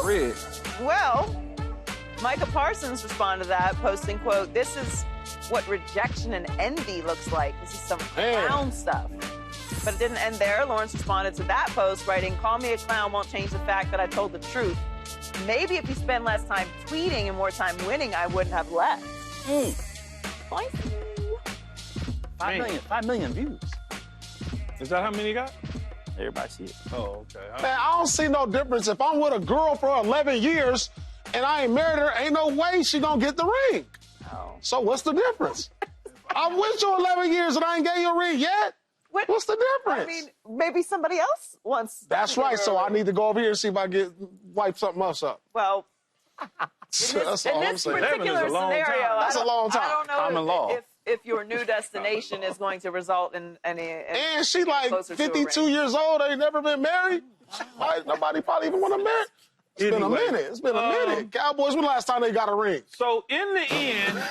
Fred. Well, Micah Parsons responded to that, posting, quote, "This is what rejection and envy looks like. This is some clown stuff." But it didn't end there. Lawrence responded to that post, writing, "Call me a clown won't change the fact that I told the truth. Maybe if you spend less time tweeting and more time winning, I wouldn't have left." Spicy. 5 million views. Is that how many you got? Everybody see it. Oh, okay. Man, I don't see no difference. If I'm with a girl for 11 years and I ain't married her, ain't no way she gonna get the ring. Oh. So what's the difference? I'm with you 11 years and I ain't gave you a ring yet. What's the difference? I mean, maybe somebody else wants. That's right. So I need to go over here and see if I get wipe something else up. Well, That's in all I'm this saying. particular scenario, That's a long time. I don't know Common law. if your new destination is going to result in any. And she like 52 years old, ain't never been married. Nobody probably even want to marry. It's been a minute. It's been a minute. Cowboys, when the last time they got a ring? So in the end,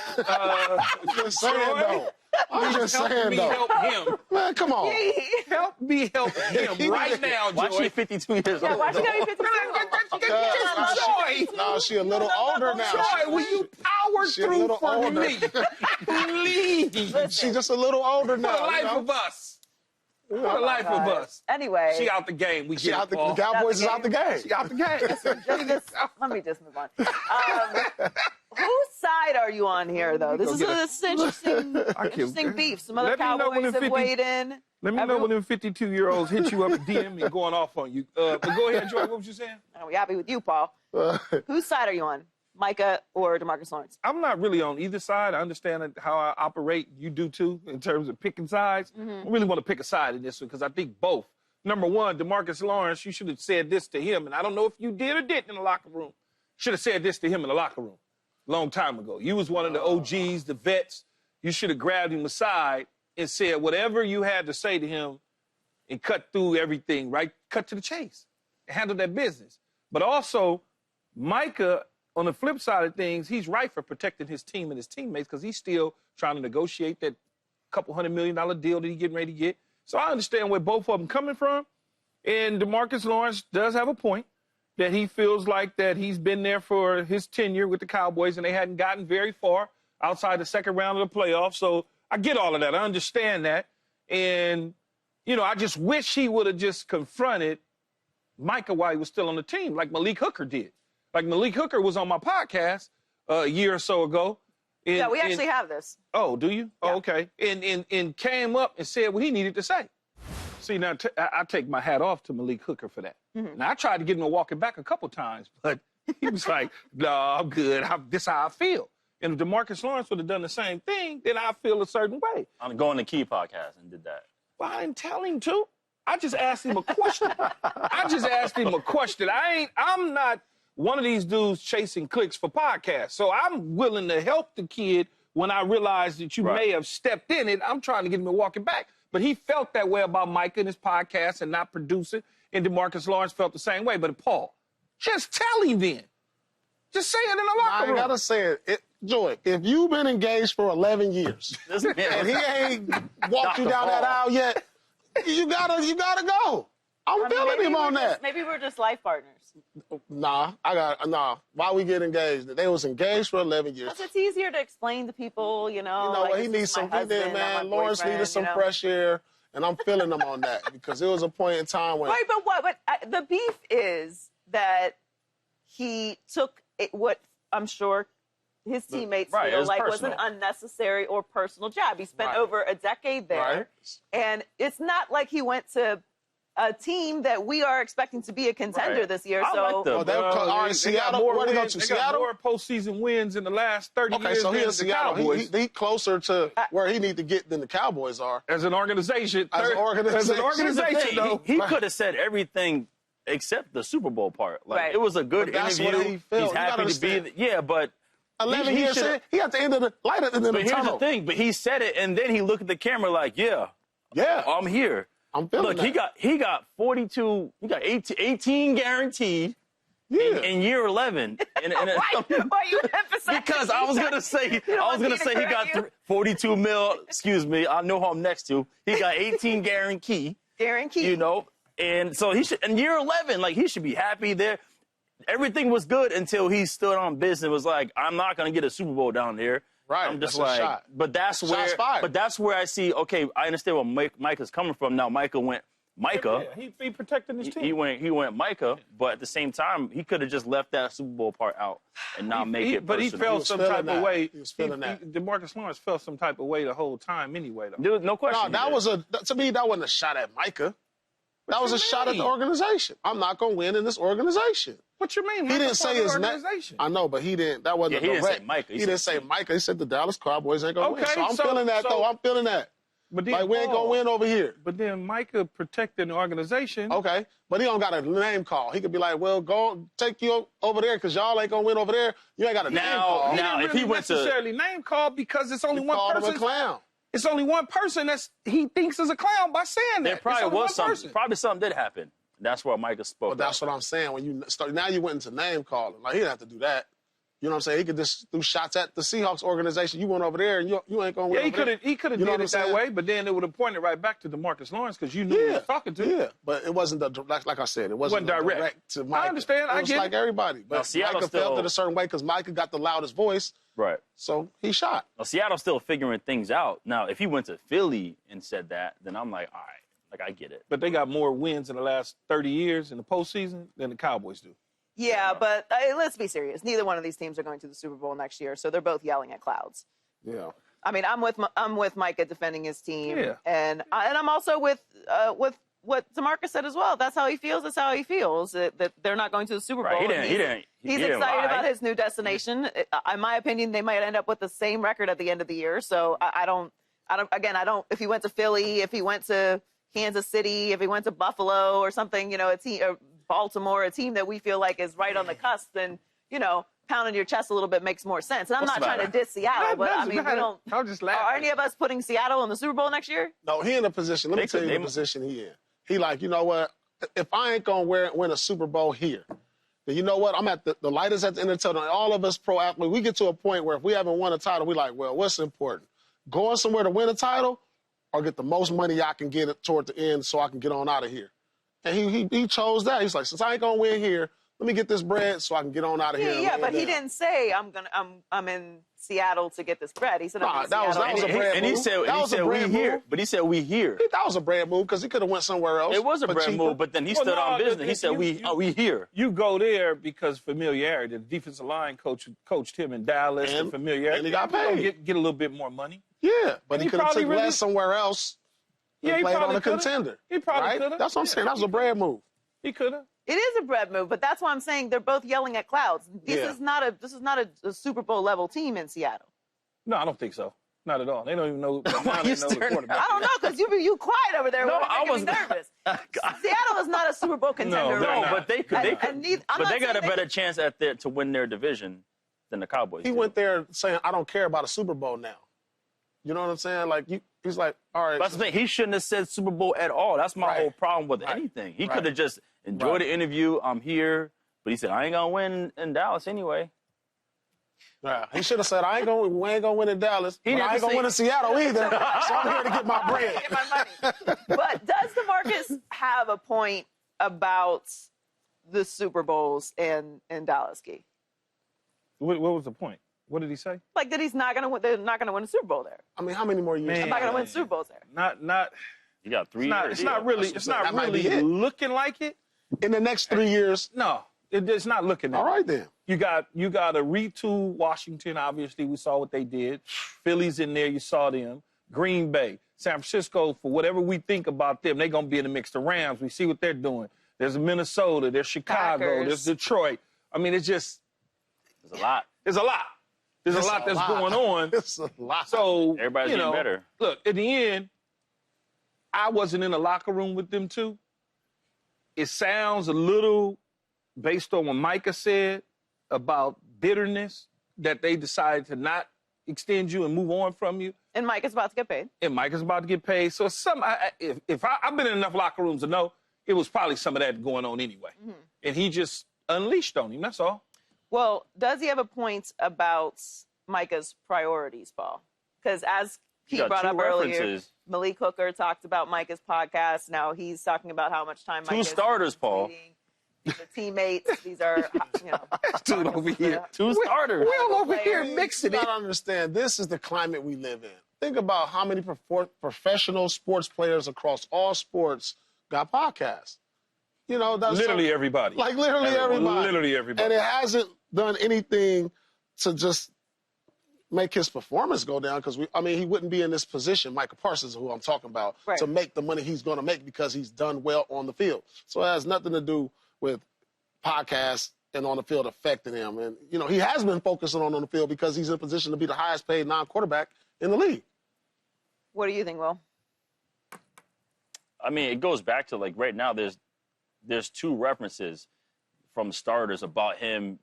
Just saying though. I'm just saying though. Help him. Man, come on. Help me help him right now, Why Joy. she 52 years old? Yeah, why she gotta be 52? Joy. No, she a little older now. Joy, will you power She a through little for older. me? Please. She just a little older For now. the life of us. For the life of us. Anyway. She out the game. We She get out it, the Paul. Cowboys is out the game. She out the game. Let me just move on. Whose side are you on here, though? This is interesting beef. Some other Let me know when Cowboys the have weighed in. Let me know when them 52-year-olds hit you up and DM me going off on you. But go ahead, Joy. What was you saying? Are we happy with you, Paul? Whose side are you on? Micah or DeMarcus Lawrence? I'm not really on either side. I understand how I operate. You do too, in terms of picking sides. I really want to pick a side in this one because I think both. Number one, DeMarcus Lawrence, you should have said this to him, and I don't know if you did or didn't in the locker room. Should have said this to him in the locker room a long time ago. You was one of the OGs, the vets. You should have grabbed him aside and said whatever you had to say to him and cut through everything, right? Cut to the chase. Handle that business. But also, Micah, on the flip side of things, he's right for protecting his team and his teammates because he's still trying to negotiate that couple $100 million deal that he's getting ready to get. So I understand where both of them coming from. And DeMarcus Lawrence does have a point that he feels like that he's been there for his tenure with the Cowboys and they hadn't gotten very far outside the second round of the playoffs. So I get all of that. I understand that. And, you know, I just wish he would have just confronted Micah while he was still on the team like Malik Hooker did. Like Malik Hooker was on my podcast a year or so ago. Yeah, we actually have this. Oh, do you? Yeah. Oh, okay. And came up and said what he needed to say. See, now I take my hat off to Malik Hooker for that. Now, I tried to get him to walk it back a couple times, but he was like, no, I'm good. This is how I feel. And if DeMarcus Lawrence would have done the same thing, then I feel a certain way. I'm going to Key podcast and did that. Well, I didn't tell him to. I just asked him a question. I'm not one of these dudes chasing clicks for podcasts. So I'm willing to help the kid when I realize that you may have stepped in it. I'm trying to get him to walk it back. But he felt that way about Micah and his podcast and not producing. And DeMarcus Lawrence felt the same way. But Paul, just tell him then. Just say it in the locker room. I gotta say it. Joy, if you've been engaged for 11 years and he ain't walked you down that aisle yet, you gotta go. I'm feeling him on that. Maybe we're just life partners. Nah. Why we get engaged? They was engaged for 11 years. Because it's easier to explain to people, you know. You know like, what? He this needs is my some. husband, not my Lawrence boyfriend, needed some you know? fresh air, and I'm feeling him on that because it was a point in time when. Right, but what? But the beef is that he took what I'm sure his teammates feel like was an unnecessary or personal job. He spent over a decade there, and it's not like he went to a team that we are expecting to be a contender this year. So Seattle. Where they go to? They Seattle. got more postseason wins in the last 30 years So than he the Seattle. Cowboys. He closer to where he need to get than the Cowboys are. As an organization, though. He could have said everything except the Super Bowl part. Like it was a good interview. What he felt. He's happy to be. Yeah, but 11 years in, he at the end of the light at the end of the tunnel. But here's the thing. But he said it, and then he looked at the camera like, "Yeah, I'm here." I'm feeling Look, he got 42. He got 18 guaranteed. In year 11. Why you emphasizing? Because I was gonna say he got 42 mil. Excuse me, I know who I'm next to. He got 18 guarantee. Guarantee. You know, and so he should in year 11, like he should be happy there. everything was good until he stood on business and was like, I'm not going to get a Super Bowl down there. Right. I'm just that's like, a shot. but that's Shots fired. but that's where I see, okay, I understand where Micah's coming from. Now Micah went Micah. Yeah, he protecting his team. He went Micah, but at the same time, he could have just left that Super Bowl part out and not make it But he personal. felt some type of way. He was feeling that. DeMarcus Lawrence felt some type of way the whole time anyway, though. There was no question. No, to me, that wasn't a shot at Micah. That was a shot at the organization. I'm not going to win in this organization. What you mean? He didn't say his name. organization. I know, but he didn't. That wasn't Yeah, he direct. didn't say Micah. He didn't say Micah. He said the Dallas Cowboys ain't going to win. Okay, So I'm so- feeling that, so- though. I'm feeling that. But then, Like, we ain't going to win over here. But then Micah protecting the organization. Okay, but he don't got a name call. He could be like, well, go take you over there because y'all ain't going to win over there. You ain't got a name call. He Now, didn't if he really went to- necessarily name call because it's only one Called him a person. clown. It's only one person he thinks is a clown by saying that. There probably It's only was one something. person. Probably something did happen. That's where Micah spoke. But that's up. what I'm saying. When you start, now you went into name calling. Like, he didn't have to do that. You know what I'm saying? He could just do shots at the Seahawks organization. You went over there, and you ain't going to win Yeah, over there. he could have You know did what it I'm that saying? way, but then it would have pointed right back to DeMarcus Lawrence because you knew who he was talking to. Yeah, but it wasn't like I said, it wasn't direct. to Micah. I understand. It was I get like it. everybody. Now, But Seattle Micah felt still- it a certain way because Micah got the loudest voice, Right. so he shot. Now, Seattle's still figuring things out. Now, if he went to Philly and said that, then I'm like, all right, like I get it. But they got more wins in the last 30 years in the postseason than the Cowboys do. Yeah, but let's be serious. Neither one of these teams are going to the Super Bowl next year, so they're both yelling at clouds. Yeah. I mean, I'm with Micah defending his team, Yeah. and I'm also with what DeMarcus said as well. That's how he feels. That's how he feels that they're not going to the Super Bowl. Right, he didn't He's didn't excited lie. about his new destination. In my opinion, they might end up with the same record at the end of the year. So I don't. If he went to Philly, if he went to Kansas City, if he went to Buffalo or something, a team, or Baltimore, a team that we feel like is right on the cusp, then pounding your chest a little bit makes more sense. And I'm What's not the trying to matter? diss Seattle, but I mean, we don't. I'll just laugh. Are any of us putting Seattle in the Super Bowl next year? No, he in a position. Let me They tell could- you the they- position he in. He like, you know what? If I ain't going to win a Super Bowl here, then you know what? I'm at the light is at the end of the tunnel. And all of us pro athletes, we get to a point where if we haven't won a title, we like, well, what's important? Going somewhere to win a title or get the most money I can get toward the end so I can get on out of here? And he chose that. He's like, since I ain't going to win here, let me get this bread so I can get on out of here. Yeah, and but lay he down. didn't say I'm in Seattle to get this bread. He said I'm in that was Seattle. a bread And he move. said, That was a we bread here. move. But he said we here. That was a bread move because he could have went somewhere else. It was a for bread cheaper. move, but then he Well, stood on no, business. He said we here. You go there because familiarity. The defensive line coach coached him in Dallas. And- the familiarity. and he got You gonna paid. Get a little bit more money. Yeah, but he He could have probably took really- less somewhere else and Yeah, he played on probably a coulda. contender. He probably right? coulda. That's what I'm saying. That was a bread move. He could have. It is a bread move, but that's why I'm saying they're both yelling at clouds. This Yeah. is not a Super Bowl level team in Seattle. No, I don't think so. Not at all. They don't even know. Now Why they you know the staring quarterback. I don't know because you quiet over there. No, Making I was me nervous. Seattle is not a Super Bowl contender. they're right No, not. now. but they could. I'm But not they got saying a they better could- chance to win their division than the Cowboys. He do. went there saying, I don't care about a Super Bowl now. You know what I'm saying? Like, he's like, all right. That's the thing. He shouldn't have said Super Bowl at all. That's my Right. whole problem with Right. anything. He Right. could have just enjoyed the interview. I'm here. But he said, I ain't going to win in Dallas anyway. Yeah, he should have said, we ain't going to win in Dallas, but didn't I have ain't to going to win in say- Seattle either, so I'm here to get my bread. Get my money. But does DeMarcus have a point about the Super Bowls in Dallas, Key? What was the point? What did he say? Like that he's not gonna they're not gonna win a Super Bowl there. I mean, how many more years? Man. I'm not gonna win Super Bowls there. Not. You got 3 years. It's not really. That's It's what I'm not saying. That might really be it. looking like it. In the next 3 years? No, it's not looking that. All right, then. You got to retool Washington. Obviously, we saw what they did. Philly's in there. You saw them. Green Bay, San Francisco. For whatever we think about them, they're gonna be in the mix. The Rams. We see what they're doing. There's Minnesota. There's Chicago. Packers. There's Detroit. I mean, it's just There's a lot. there's a lot. There's It's a lot a that's lot. going on. It's a lot. So Everybody's you getting know, better. Look, at the end, I wasn't in the locker room with them too. It sounds a little based on what Micah said about bitterness that they decided to not extend you and move on from you. And Mike is about to get paid. And Micah's about to get paid. So I've been in enough locker rooms to know it was probably some of that going on anyway. And he just unleashed on him. That's all. Well, does he have a point about Micah's priorities, Paul? Because as he got brought 2 up earlier, references. Malik Hooker talked about Micah's podcast. Now he's talking about how much time Micah is starters, Paul. completing. These are teammates. These are, you know. Dude over here. Two starters. We're over here Players. mixing You it. gotta understand, this is the climate we live in. Think about how many professional sports players across all sports got podcasts. You know, that's Literally everybody. like literally everybody. Literally everybody. And it hasn't done anything to just make his performance go down because he wouldn't be in this position, Micah Parsons, who I'm talking about, Right. to make the money he's going to make because he's done well on the field. So it has nothing to do with podcasts and on the field affecting him. And, you know, he has been focusing on the field because he's in position to be the highest paid non-quarterback in the league. What do you think, Will? I mean, it goes back to, like, right now there's two references from starters about him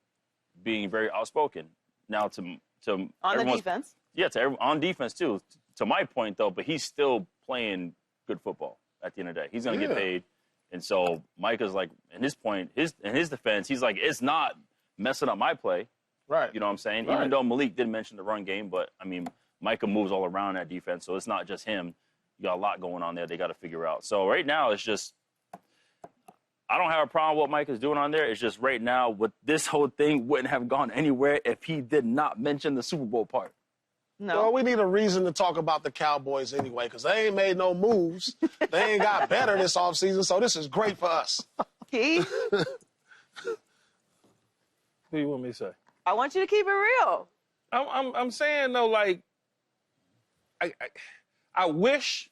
being very outspoken. Now to On the everyone's- defense? Yeah, on defense too. To my point though, but he's still playing good football at the end of the day. He's gonna get paid, and so Micah's like, in his defense, he's like, it's not messing up my play. Right. You know what I'm saying? Right. Even though Malik did mention the run game, but I mean, Micah moves all around that defense, so it's not just him. You got a lot going on there. They got to figure out. So right now, it's just. I don't have a problem with what Mike is doing on there. It's just right now, with this whole thing wouldn't have gone anywhere if he did not mention the Super Bowl part. No. Well, we need a reason to talk about the Cowboys anyway because they ain't made no moves. They ain't got better this offseason, so this is great for us. Keith, What do you want me to say? I want you to keep it real. I'm saying though, like, I wish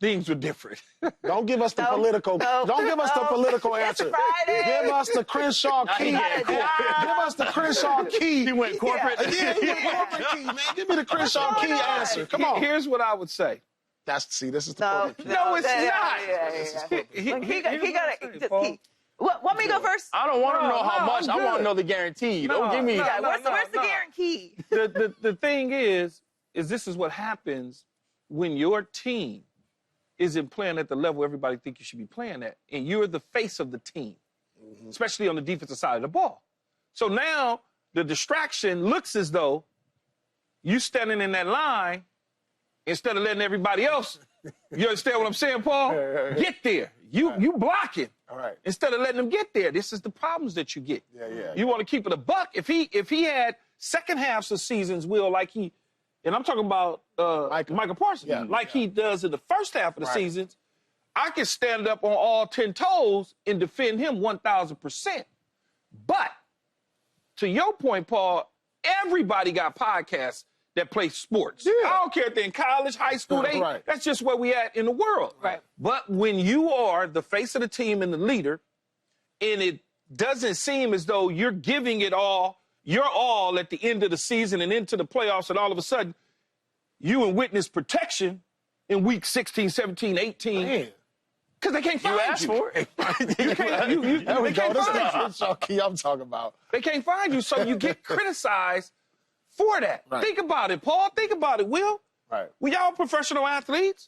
things were different. Don't give us the political. Don't give us the political It's answer. Friday. Give us the Crenshaw key. got a job. Give us the Crenshaw key. He went corporate. Yeah, he went corporate key, man. Give me the Crenshaw key answer. Come on. Here's what I would say. This is the No, corporate key. No, it's not. Yeah. He got it. Paul. Keith. Want me to go first? I don't want to know how no, much. I'm I want good. to know the guarantee. No, Don't give me. no. Yeah, where's the no. guarantee? The thing is this is what happens when your team isn't playing at the level everybody think you should be playing at, and you're the face of the team, especially on the defensive side of the ball. So now the distraction looks as though you standing in that line instead of letting everybody else, you understand what I'm saying, Paul? Get there. You blocking. All right. Instead of letting them get there. This is the problems that you get. Yeah. You want to keep it a buck. If he had second halves of seasons, Will, like he, and I'm talking about Micah Parsons, he does in the first half of the seasons, I can stand up on all 10 toes and defend him 1,000%. But to your point, Paul, everybody got podcasts that play sports. Yeah. I don't care if they're in college, high school, that's just where we at in the world. Right. But when you are the face of the team and the leader, and it doesn't seem as though you're giving it all, your all at the end of the season and into the playoffs, and all of a sudden, you in witness protection in week 16, 17, 18. Because they can't find you. You asked for it. There we They go. can't This is find the you. Crenshaw key I'm talking about. They can't find you, so you get criticized for that. Right. Think about it, Paul. Think about it, Will. Right. We all professional athletes.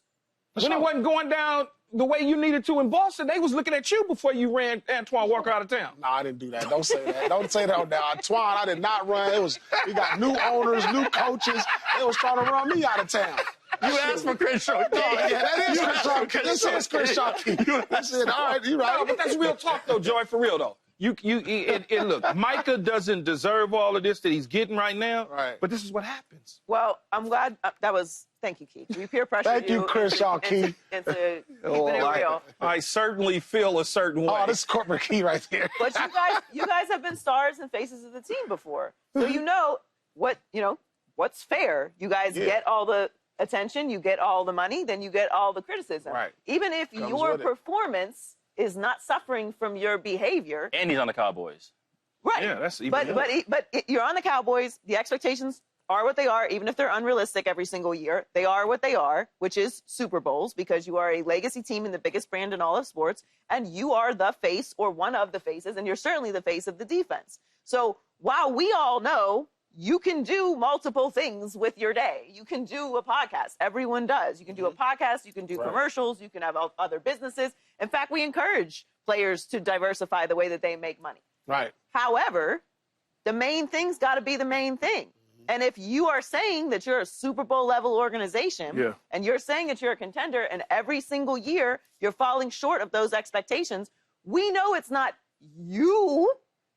When it wasn't going down the way you needed to in Boston, they was looking at you before you ran Antoine Walker out of town. No, I didn't do that. Don't say that. Don't say that now. Antoine, I did not run. We got new owners, new coaches. They was trying to run me out of town. You asked for Crenshaw. That is Crenshaw key. This is Crenshaw key. I said, all right, you're right. No, but that's real talk, though, Joy, for real, though. And look, Micah doesn't deserve all of this that he's getting right now. Right. But this is what happens. Well, I'm glad that was. Thank you, Keith. We peer pressure Thank you, Crenshaw Key. Into keeping it real. I certainly feel a certain way. Oh, this is corporate key right there. But you guys have been stars and faces of the team before, so you know what's fair. You guys get all the attention, you get all the money, then you get all the criticism. Right. Even if your with it. is not suffering from your behavior. And he's on the Cowboys. Right. Yeah, that's even but you're on the Cowboys. The expectations are what they are, even if they're unrealistic every single year. They are what they are, which is Super Bowls, because you are a legacy team in the biggest brand in all of sports, and you are the face or one of the faces, and you're certainly the face of the defense. So while we all know you can do multiple things with your day, you can do a podcast. Everyone does. You can do a podcast. You can do commercials. You can have other businesses. In fact, we encourage players to diversify the way that they make money. Right. However, the main thing's got to be the main thing. And if you are saying that you're a Super Bowl level organization and you're saying that you're a contender and every single year you're falling short of those expectations, we know it's not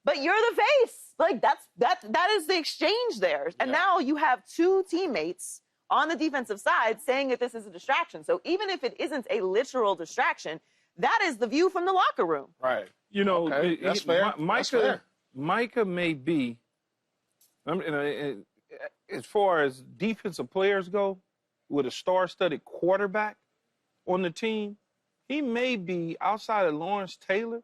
but you're the face. Like that is the exchange there. And now you have two teammates on the defensive side saying that this is a distraction. So even if it isn't a literal distraction, that is the view from the locker room. Right. You know, Okay. That's fair. That's fair. Micah may be, as far as defensive players go, with a star-studded quarterback on the team, he may be, outside of Lawrence Taylor,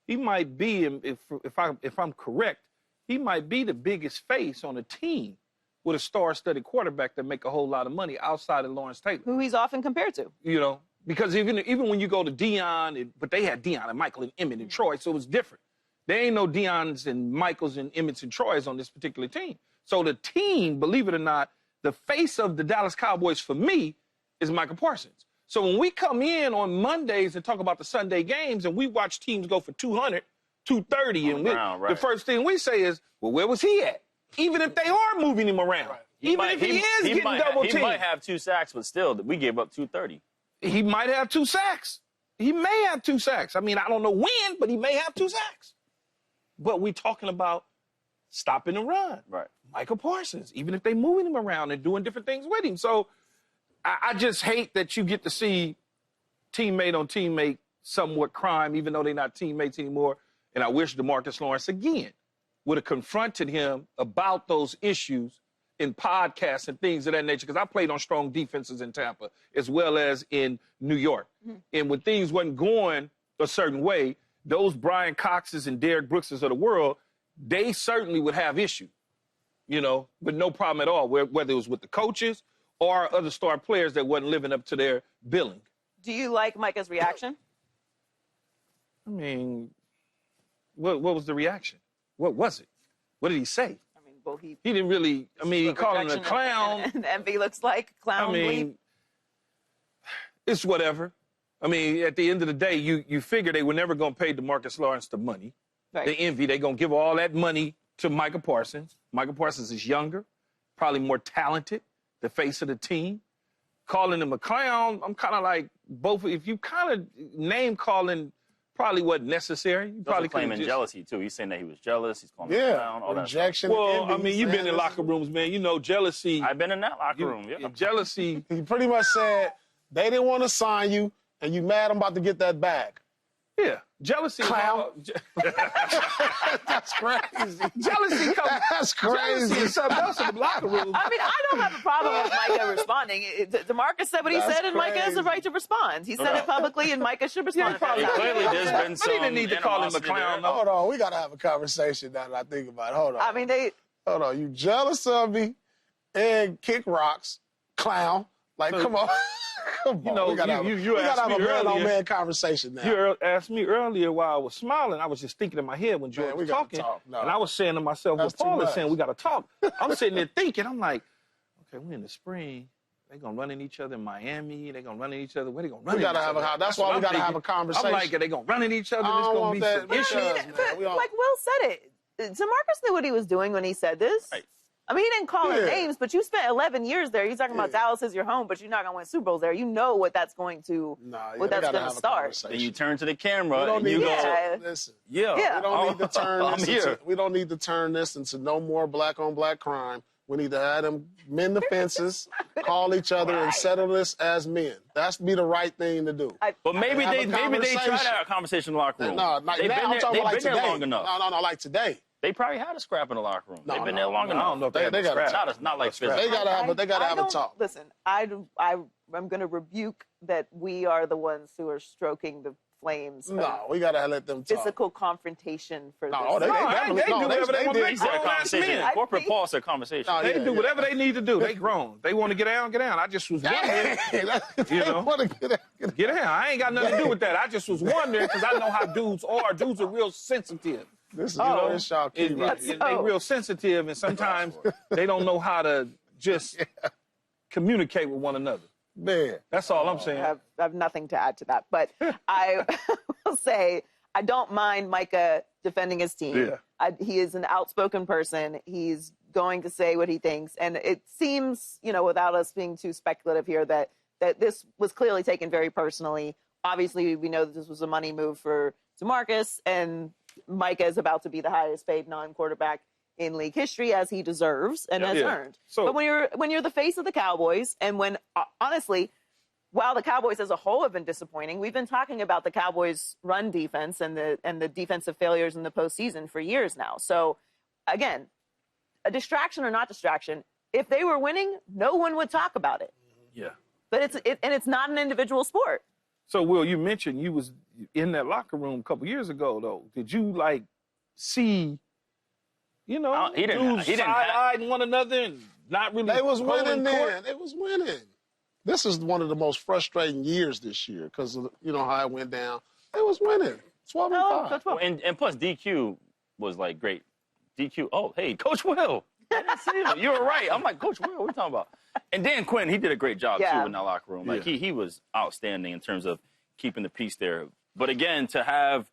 he might be, if I'm correct, he might be the biggest face on the team with a star-studded quarterback that make a whole lot of money outside of Lawrence Taylor. Who he's often compared to. You know, because even when you go to Deion, but they had Deion and Michael and Emmett and Troy, so it was different. There ain't no Deons and Michaels and Emmets and Troys on this particular team. So the team, believe it or not, the face of the Dallas Cowboys for me is Micah Parsons. So when we come in on Mondays and talk about the Sunday games and we watch teams go for 200, 230, and the first thing we say is, well, where was he at? Even if they are moving him around. Right. Even if he is getting double-teamed. He might have 2 sacks, but still, we gave up 230. He might have 2 sacks. He may have 2 sacks. I mean, I don't know when, but he may have 2 sacks. But we're talking about stopping the run. Right. Micah Parsons, even if they're moving him around and doing different things with him. So I just hate that you get to see teammate on teammate somewhat crime, even though they're not teammates anymore. And I wish DeMarcus Lawrence, again, would have confronted him about those issues in podcasts and things of that nature, because I played on strong defenses in Tampa as well as in New York. Mm-hmm. And when things wasn't going a certain way, those Brian Coxes and Derek Brookses of the world, they certainly would have issues, you know, but no problem at all, whether it was with the coaches or other star players that wasn't living up to their billing. Do you like Micah's reaction? I mean, what was the reaction? What was it? What did he say? I mean, well, he didn't really, I mean, he called him a clown. And envy looks like clown. I mean, it's whatever. I mean, at the end of the day, you figure they were never going to pay DeMarcus Lawrence the money. Right. The envy, they're going to give all that money to Micah Parsons. Micah Parsons is younger, probably more talented, the face of the team. Calling him a clown, I'm kind of like both. If you kind of name calling probably wasn't necessary. You probably claiming jealousy, too. He's saying that he was jealous. He's calling him a clown, all rejection. That well, I mean, you've been in locker rooms, man. You know, jealousy. I've been in that locker room, yeah. Jealousy. He pretty much said they didn't want to sign you, and you mad I'm about to get that bag. Yeah, jealousy. Clown. That's crazy. Jealousy comes. That's crazy. Jealousy is something else in the locker room. I mean, I don't have a problem with Micah responding. DeMarcus said what he said, and Micah has the right to respond. He said it publicly, and Micah should respond. Yeah, clearly, there's been some. He didn't need to call him a clown. No. Hold on, we gotta have a conversation now that I think about it. Hold on. I mean, Hold on, you jealous of me and kick rocks, clown? Like, come on. Come on, you know, we gotta have a man-on-man conversation now. You asked me earlier while I was smiling. I was just thinking in my head when George was talking. No. And I was saying to myself, what Paul is saying, we got to talk. I'm sitting there thinking, I'm like, okay, we're in the spring. They're going to run in each other in Miami. They're going to run in each other. Where they going to run in each other? That's why we got to have a conversation. I'm like, are they going to run in each other? There's going to be some issues. Like Will said it. DeMarcus knew what he was doing when he said this. Right. I mean, he didn't call it names, but you spent 11 years there. You're talking about Dallas is your home, but you're not going to win Super Bowls there. You know what that's going to, what that's going to start. Then you turn to the camera and you go, listen. Yeah. We don't need to turn this we don't need to turn this into no more black-on-black crime. We need to have them mend the fences, call each other, and settle this as men. That's be the right thing to do. But maybe they tried to have a conversation in the locker room. No, they've been there long enough. No, like today. They probably had a scrap in the locker room. They've been there long enough. I don't know if they got a scrap. Not like physical. They gotta have a talk. Listen, I'm going to rebuke that we are the ones who are stroking the flames. No, we gotta let them talk. Physical confrontation for this. They do whatever they want to do. Conversation. Corporate Paul said conversation. They do whatever they need to do. They grown. They want to get down, get down. I just was wondering. You know, get down. I ain't got nothing to do with that. I just was wondering because I know how dudes are. Dudes are real sensitive. This is shocking. They're real sensitive, and sometimes they don't know how to just communicate with one another. Man. That's all I'm saying. I have nothing to add to that. But I will say I don't mind Micah defending his team. Yeah. He is an outspoken person. He's going to say what he thinks. And it seems, without us being too speculative here, that this was clearly taken very personally. Obviously, we know that this was a money move for DeMarcus, and Micah is about to be the highest paid non-quarterback in league history, as he deserves and has earned. So, but when you're the face of the Cowboys, and when honestly, while the Cowboys as a whole have been disappointing, we've been talking about the Cowboys' run defense and the defensive failures in the postseason for years now. So, again, a distraction or not distraction, if they were winning, no one would talk about it. yeah. But it's not an individual sport. So, Will, you mentioned you was in that locker room a couple years ago, though. Did you, like, see, he didn't dudes side-eyeing one another and not really They was going winning court? then. They was winning. This is one of the most frustrating years this year because of how it went down. They was winning. 12-5. And plus DQ was like great. DQ. Oh, hey, Coach Will. I didn't see him. You were right. I'm like, Coach Will, what are you talking about? And Dan Quinn, he did a great job too in that locker room. Like he was outstanding in terms of keeping the peace there. But again, I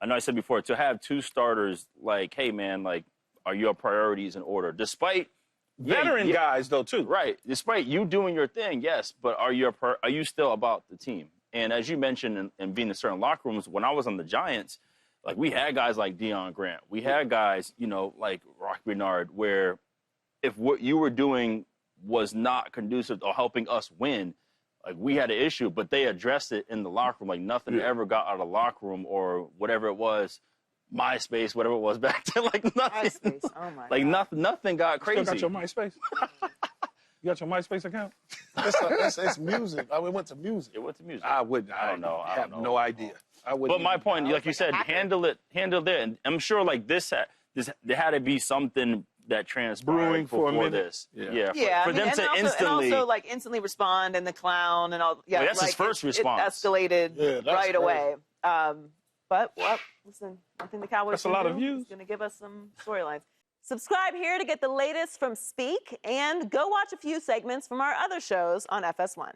know I said before, to have two starters like, hey man, like, are your priorities in order? Despite veteran guys though too. Right. Despite you doing your thing, yes, but are you still about the team? And as you mentioned, and being in certain locker rooms, when I was on the Giants, like we had guys like Deion Grant, we had guys, like Rock Bernard, where if what you were doing was not conducive or helping us win, like we had an issue, but they addressed it in the locker room. Like nothing ever got out of the locker room or whatever it was, MySpace, whatever it was back then. Like nothing. MySpace. Oh my like God. nothing got crazy. Still got your MySpace? You got your MySpace account? It's music. We went to music. It went to music. I wouldn't. I don't know. I have no idea. I wouldn't. But my point, like you said, handle it. And I'm sure like there had to be something that transpired brewing for a minute. This. Yeah. For them to instantly. And also like instantly respond and the clown and all. Yeah, Well, that's like his first it response. Escalated right crazy. away. But listen, I think the Cowboys That's a lot of is views. going to give us some storylines. Subscribe here to get the latest from Speak, and go watch a few segments from our other shows on FS1.